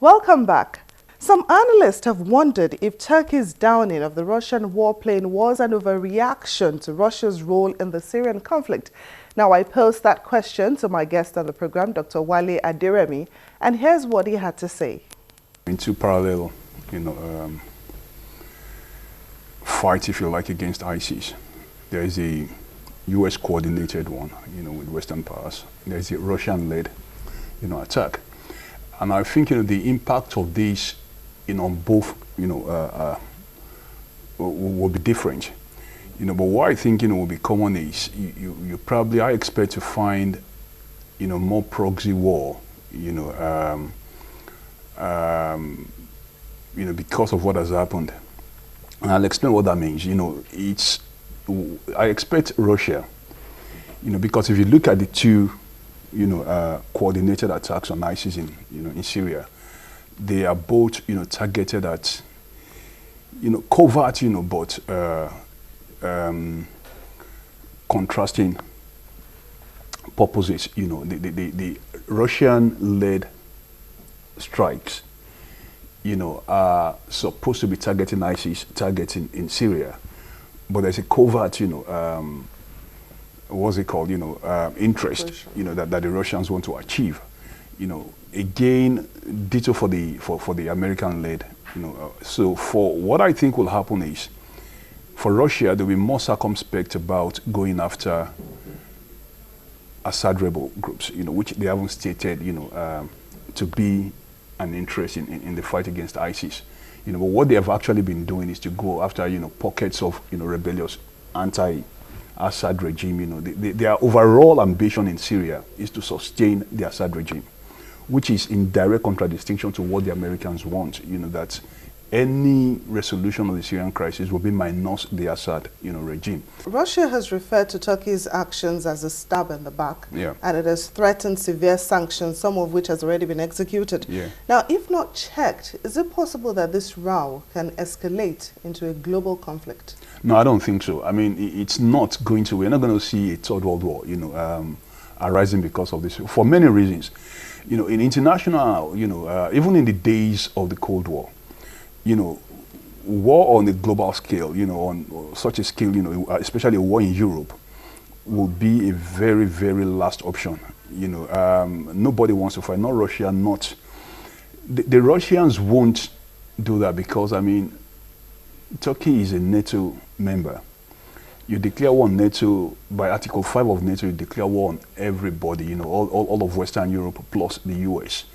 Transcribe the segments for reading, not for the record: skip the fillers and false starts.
Welcome back. Some analysts have wondered if Turkey's downing of the Russian warplane was an overreaction to Russia's role in the Syrian conflict. Now, I posed that question to my guest on the program, Dr. Wale Aderemi, and here's what he had to say. In two parallel, fights, if you like, against ISIS. There is a U.S. coordinated one, with Western powers. There is a Russian-led, attack. And I think, the impact of this, on both, will be different. But what I think, will be common is you probably, I expect to find, more proxy war, because of what has happened. And I'll explain what that means. I expect Russia, because if you look at the two, coordinated attacks on ISIS in Syria, they are both, targeted at, covert, but contrasting purposes. The Russian-led strikes, are supposed to be targeting ISIS, targeting in Syria, but there's a covert, what's it called, interest, that the Russians want to achieve. Again, ditto for the American-led, So for what I think will happen is, for Russia, they'll be more circumspect about going after Assad rebel groups, which they haven't stated, to be an interest in the fight against ISIS. But what they have actually been doing is to go after, pockets of, rebellious anti-Assad regime. Their overall ambition in Syria is to sustain the Assad regime, which is in direct contradistinction to what the Americans want, that any resolution of the Syrian crisis will be minus the Assad, regime. Russia has referred to Turkey's actions as a stab in the back, yeah, and it has threatened severe sanctions, some of which has already been executed. Yeah. Now, if not checked, is it possible that this row can escalate into a global conflict? No, I don't think so. I mean, it's not going to. We're not going to see a third world war, arising because of this, for many reasons. In international, even in the days of the Cold War, war on a global scale, on such a scale, especially a war in Europe, will be a very, very last option. Nobody wants to fight, not Russia, not... The Russians won't do that because, Turkey is a NATO member. You declare war on NATO, by Article 5 of NATO, you declare war on everybody, all of Western Europe plus the US.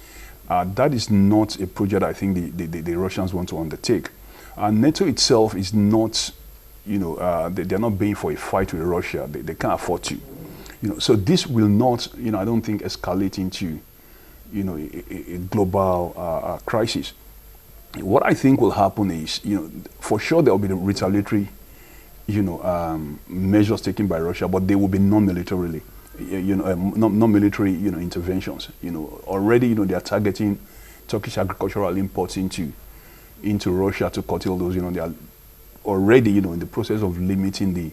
That is not a project I think the Russians want to undertake. NATO itself is not, they're not paying for a fight with Russia. They can't afford to. So this will not, I don't think, escalate into, a global crisis. What I think will happen is, for sure there will be the retaliatory, measures taken by Russia, but they will be non-militarily. Non-military, interventions. Already, they are targeting Turkish agricultural imports into Russia to curtail those. They are already, in the process of limiting the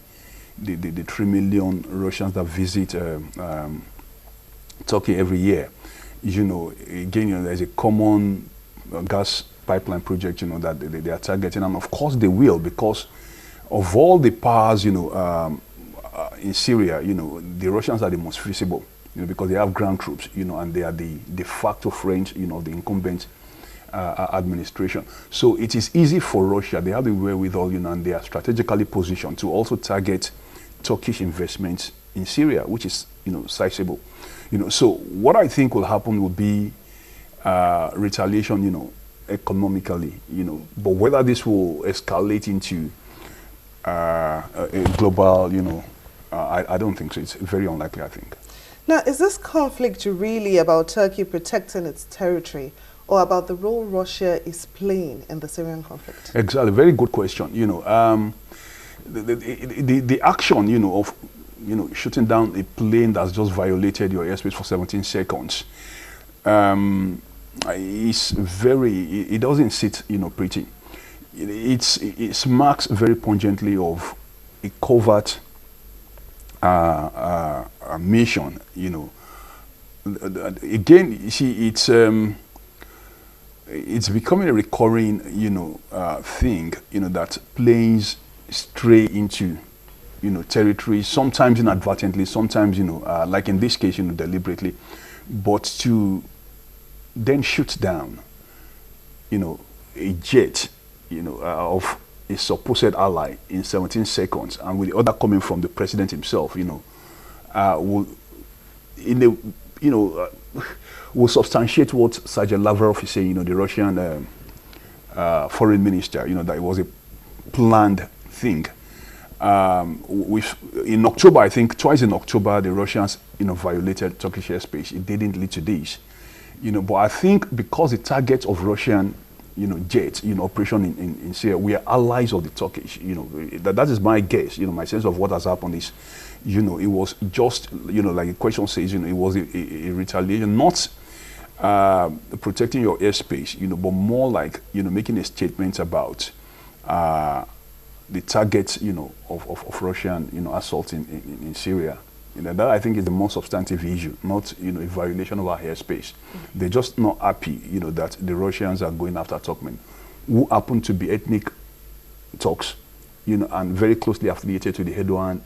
3 million Russians that visit Turkey every year. Again, there's a common gas pipeline project, that they are targeting, and of course they will, because of all the powers, in Syria, the Russians are the most visible, because they have ground troops, and they are the de facto friends, of the incumbent administration. So it is easy for Russia. They have the wherewithal, and they are strategically positioned to also target Turkish investments in Syria, which is, sizable. So what I think will happen will be retaliation, economically, but whether this will escalate into a global, I don't think so. It's very unlikely, I think. Now, is this conflict really about Turkey protecting its territory, or about the role Russia is playing in the Syrian conflict? Exactly. Very good question. The action, of, shooting down a plane that's just violated your airspace for 17 seconds, is it doesn't sit, pretty. It smacks very pungently of a covert mission, Again, you see, it's it's becoming a recurring, thing, that planes stray into, territory, sometimes inadvertently, sometimes, like in this case, deliberately, but to then shoot down, a jet, of a supposed ally in 17 seconds, and with the order coming from the president himself, will, in a, will substantiate what Sergei Lavrov is saying, the Russian foreign minister, that it was a planned thing. In October, I think twice in October, the Russians, violated Turkish airspace. It didn't lead to this, but I think because the target of Russian, jets, operation in Syria, we are allies of the Turkish. That is my guess. My sense of what has happened is, it was just, like the question says, it was a retaliation, not protecting your airspace, but more like, making a statement about the target, of Russian, assault in Syria. That I think is the more substantive issue, not a violation of our airspace. They're just not happy, that the Russians are going after Turkmen, who happen to be ethnic Turks, and very closely affiliated to the Erdogan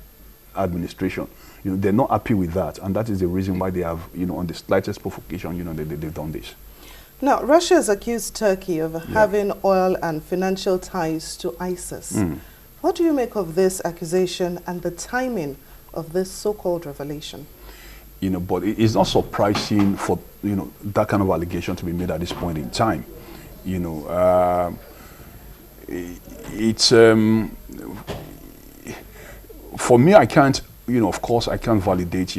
administration. They're not happy with that, and that is the reason why they have, on the slightest provocation, they've done this. Now, Russia has accused Turkey of having oil and financial ties to ISIS. What do you make of this accusation and the timing of this so-called revelation? But it's not surprising for, that kind of allegation to be made at this point in time. It's, for me, I can't, of course, I can't validate,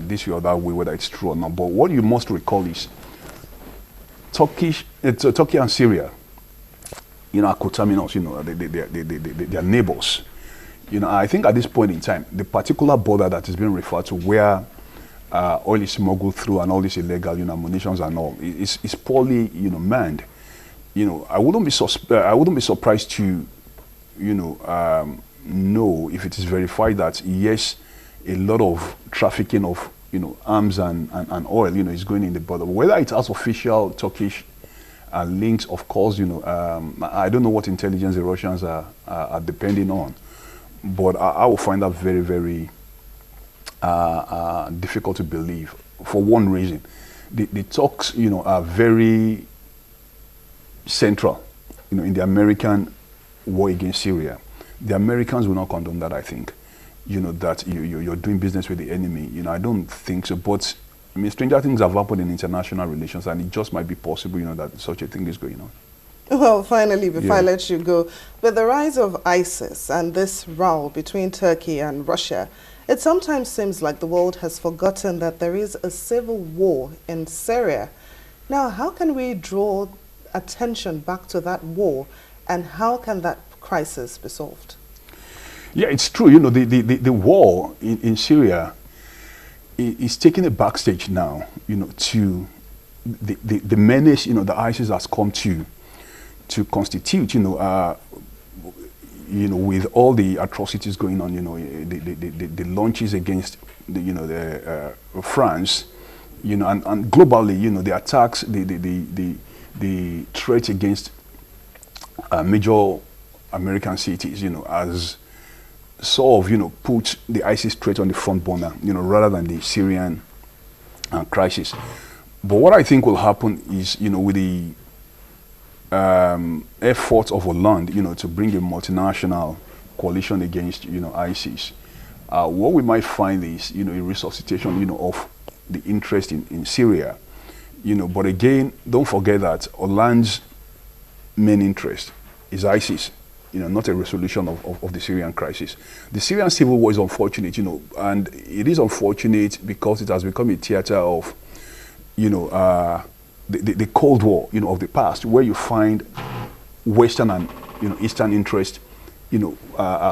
this way or that way, whether it's true or not. But what you must recall is Turkey and Syria, are coterminous, they are neighbors. I think at this point in time, the particular border that is being referred to where oil is smuggled through and all these illegal, munitions and all, is poorly, manned. I wouldn't be surprised to, know if it is verified that yes, a lot of trafficking of, arms and oil, is going in the border. Whether it has official Turkish links, of course, I don't know what intelligence the Russians are depending on. But I will find that very, very difficult to believe for one reason. The Turks, are very central, in the American war against Syria. The Americans will not condone that, I think. That you're doing business with the enemy. I don't think so. But, I mean, stranger things have happened in international relations, and it just might be possible, that such a thing is going on. Well, finally, before I let you go, with the rise of ISIS and this row between Turkey and Russia, it sometimes seems like the world has forgotten that there is a civil war in Syria. Now, how can we draw attention back to that war, and how can that crisis be solved? Yeah, it's true. The war in Syria is taking a backstage now, to the menace, that ISIS has come to constitute, with all the atrocities going on, the launches against, France, and globally, the attacks, the threat against major American cities, as sort of, put the ISIS threat on the front burner, rather than the Syrian crisis. But what I think will happen is, with the efforts of Hollande, to bring a multinational coalition against, ISIS, what we might find is, a resuscitation, of the interest in Syria. But again, don't forget that Hollande's main interest is ISIS, not a resolution of the Syrian crisis. The Syrian civil war is unfortunate, and it is unfortunate because it has become a theater of, the Cold War, of the past, where you find Western and, Eastern interest,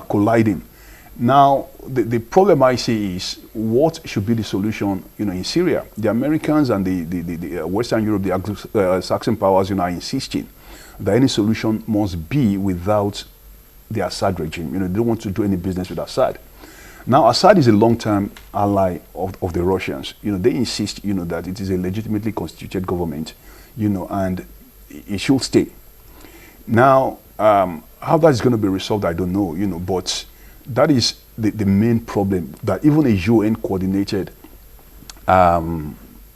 colliding. Now, the problem I see is what should be the solution, in Syria. The Americans and the Western Europe, the Anglo-Saxon powers, are insisting that any solution must be without the Assad regime. They don't want to do any business with Assad. Now, Assad is a long-term ally of the Russians. They insist, that it is a legitimately constituted government, and it should stay. Now, how that is going to be resolved, I don't know, you know, but that is the main problem that even a UN coordinated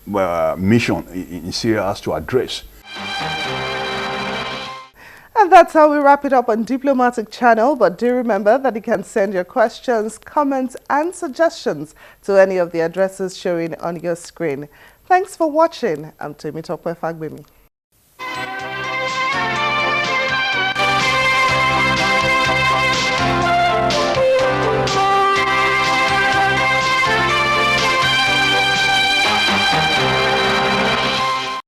mission in Syria has to address. And that's how we wrap it up on Diplomatic Channel. But do remember that you can send your questions, comments and suggestions to any of the addresses showing on your screen. Thanks for watching. I'm Temitope Fagbemi.